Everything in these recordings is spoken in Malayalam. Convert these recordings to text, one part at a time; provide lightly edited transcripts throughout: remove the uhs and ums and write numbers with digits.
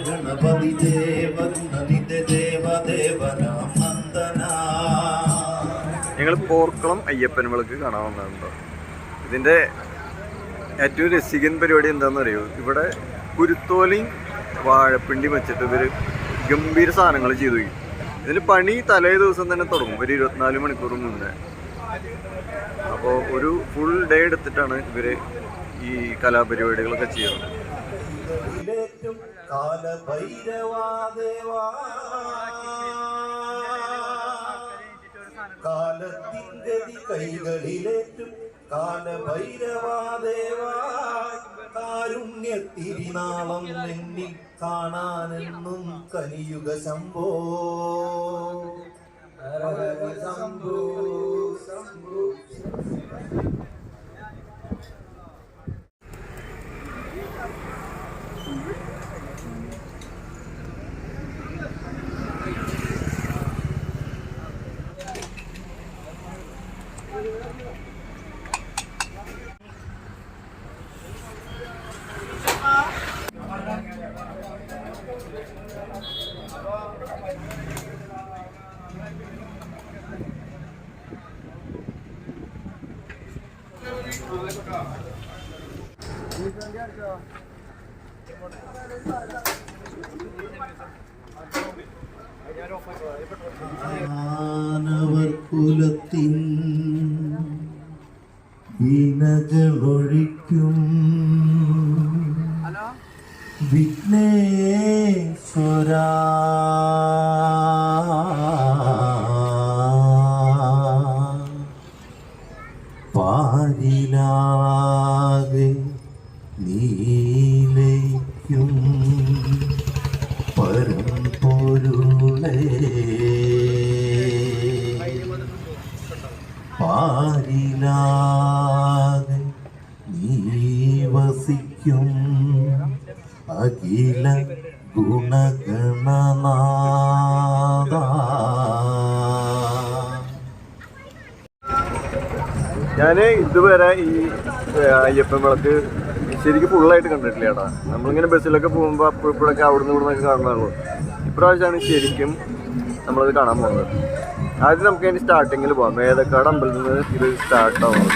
ഗണപതി ദേവദേവനാം നന്ദന. ഞങ്ങൾ പോർക്കുളം അയ്യപ്പൻ വിളക്ക് കാണാൻ വന്നതുണ്ടോ. ഇതിൻ്റെ ഏറ്റവും രസികൻ പരിപാടി എന്താണെന്ന് അറിയോ, ഇവിടെ കുരുത്തോലയും വാഴപ്പിണ്ടി വെച്ചിട്ട് ഇവർ ഗംഭീര സാധനങ്ങൾ ചെയ്തു വയ്ക്കും. ഇതിന് പണി തലേ ദിവസം തന്നെ തുടങ്ങും, ഒരു 24 മണിക്കൂർ മുന്നേ. അപ്പോൾ ഒരു ഫുൾ ഡേ എടുത്തിട്ടാണ് ഇവർ ഈ കലാപരിപാടികളൊക്കെ ചെയ്യുന്നത്. കാലത്തിൻഗതി കൈകളിലേറ്റും കാലഭൈരവാദേവാ, കാരുണ്യത്തിരിനാളം എന്നിൽ കാണാനെന്നും കലിയുഗ ശംഭോ ശംഭോ ശംഭോ. മാനവർകുലത്തിൻ വിനകളൊഴിക്കും വിഘ്നേശ്വരാ, പാരിലാകെ നീലയ്ക്കും പരമ്പൊരുളേ, പാരിലാകെ നീ വസിക്കും അഖില ഗുണഗണനാഥ. ഞാൻ ഇതുവരെ ഈ അയ്യപ്പൻ വിളക്ക് ശരിക്കും ഫുള്ളായിട്ട് കണ്ടിട്ടില്ല ചേട്ടാ. നമ്മളിങ്ങനെ ബസ്സിലൊക്കെ പോകുമ്പോൾ അപ്പോഴൊക്കെ അവിടെ നിന്ന് ഇവിടെ നിന്നൊക്കെ കാണുന്നുള്ളൂ. ഇപ്രാവശ്യമാണ് ശരിക്കും നമ്മളത് കാണാൻ പോകുന്നത്. ആദ്യം നമുക്ക് അതിന് സ്റ്റാർട്ടിങ്ങിൽ പോകാം. വേദക്കാട് അമ്പലത്തിൽ നിന്ന് ഇത് സ്റ്റാർട്ടാവുന്നത്.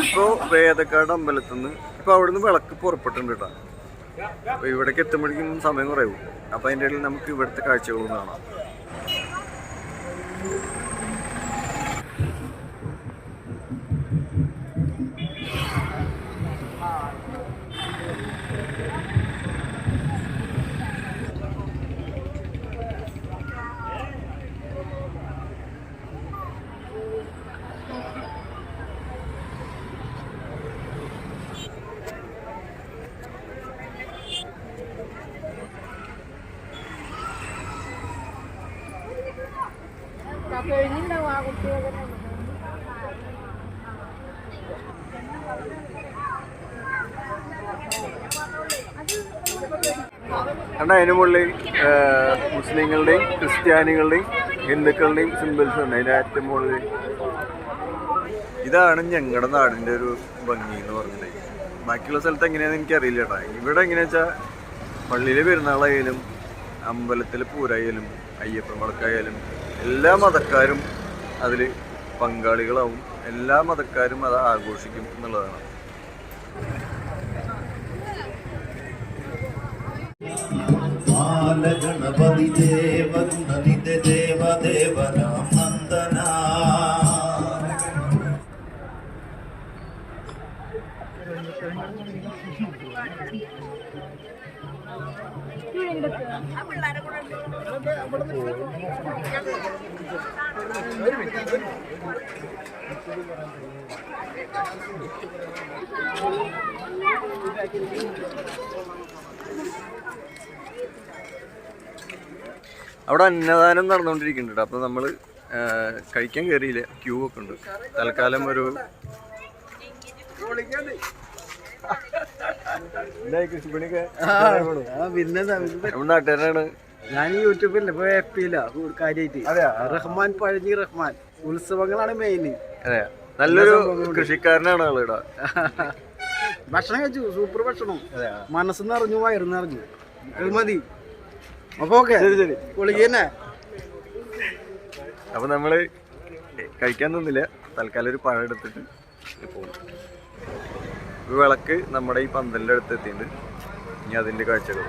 ഇപ്പോൾ വേദക്കാട് അമ്പലത്തിൽ നിന്ന് ഇപ്പോൾ അവിടെ നിന്ന് വിളക്ക് പുറപ്പെട്ടിട്ടുണ്ട് കേട്ടോ. അപ്പോൾ ഇവിടേക്ക് എത്തുമ്പോഴേക്കും സമയം കുറയും. അപ്പോൾ അതിൻ്റെ ഇടയിൽ നമുക്ക് ഇവിടുത്തെ കാഴ്ചകളും കാണാം. കാരണം അതിന് മുകളിൽ മുസ്ലിങ്ങളുടെയും ക്രിസ്ത്യാനികളുടെയും ഹിന്ദുക്കളുടെയും സിമ്പിൾസ് ഉണ്ട്. അതിൻ്റെ ഏറ്റവും മുകളിൽ ഇതാണ് ഞങ്ങളുടെ നാടിൻ്റെ ഒരു ഭംഗി എന്ന് പറഞ്ഞിട്ട്. ബാക്കിയുള്ള സ്ഥലത്ത് എങ്ങനെയാണെന്ന് എനിക്കറിയില്ല കേട്ടോ. ഇവിടെ എങ്ങനെയാ വെച്ചാൽ പള്ളിയിലെ പെരുന്നാളായാലും അമ്പലത്തിലെ പൂരായാലും അയ്യപ്പൻ വിളക്കായാലും എല്ലാ മതക്കാരും അതിൽ പങ്കാളികളാവും. എല്ലാ മതക്കാരും അത് ആഘോഷിക്കും എന്നുള്ളതാണ്. ഗണപതി ദേവഗുണനിധ ദേവദേവനാം നന്ദന അവിടെ അന്നദാനം നടന്നുകൊണ്ടിരിക്കുന്നുണ്ട്. അപ്പോൾ നമ്മൾ കഴിക്കാൻ കയറിയില്ല, ക്യൂ ഒക്കെ ഉണ്ട്. തൽക്കാലം ഒരു നാട്ടുകാരനാണ്. ഞാൻ യൂട്യൂബില്ല, ഇപ്പൊ എഫ്പിയില്ല കാര്യമായിട്ട്. റഹ്മാൻ പഴഞ്ഞി റഹ്മാൻ ഉത്സവങ്ങളാണ് മെയിൻ. അതെ, നല്ലൊരു കൃഷിക്കാരനാണ് ആളിടാ. ഭക്ഷണം കഴിച്ചു, സൂപ്പർ ഭക്ഷണം. മനസ്സ് നിറഞ്ഞു, വയറ് നിറഞ്ഞു. അത് മതി. അപ്പൊ ഓക്കെ, പൊളിക്ക് തന്നെ. അപ്പൊ നമ്മള് കഴിക്കാൻ തോന്നില്ല, തൽക്കാലം ഒരു പഴം എടുത്തിട്ട് പോകും. വിളക്ക് നമ്മുടെ ഈ പന്തലിൻ്റെ അടുത്ത് എത്തിയിട്ടുണ്ട്. ഇനി അതിൻ്റെ കാഴ്ചകൾ.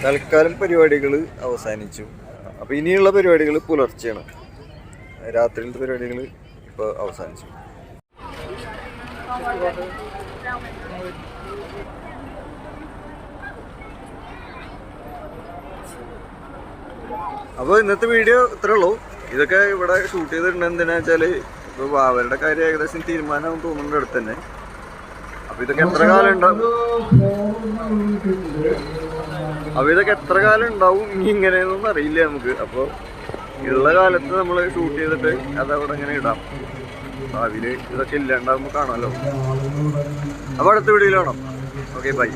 തൽക്കാലം പരിപാടികൾ അവസാനിച്ചു. അപ്പോൾ ഇനിയുള്ള പരിപാടികൾ പുലർച്ചെയാണ്. രാത്രിയിലത്തെ പരിപാടികൾ ഇപ്പോൾ അവസാനിച്ചു. അപ്പോൾ ഇന്നത്തെ വീഡിയോ ഇത്രേ ഉള്ളൂ. ഇതൊക്കെ ഇവിടെ ഷൂട്ട് ചെയ്തിട്ടുണ്ട്. എന്തിനാ വെച്ചാൽ ഇപ്പോൾ അവരുടെ കാര്യം ഏകദേശം തീരുമാനമാകും തോന്നുന്നുണ്ട് അടുത്ത് തന്നെ. അപ്പോൾ ഇതൊക്കെ എത്ര കാലം ഉണ്ടാവും ഇനി ഇങ്ങനെയൊന്നും അറിയില്ല നമുക്ക്. അപ്പോൾ ഉള്ള കാലത്ത് നമ്മൾ ഷൂട്ട് ചെയ്തിട്ട് അതവിടെ ഇങ്ങനെ ഇടാം. ഭാവിയിൽ ഇതൊക്കെ ഇല്ലാണ്ടാകുമ്പോൾ കാണാമല്ലോ. അപ്പോൾ അടുത്ത വീഡിയോയിൽ കാണാം. Okay, by.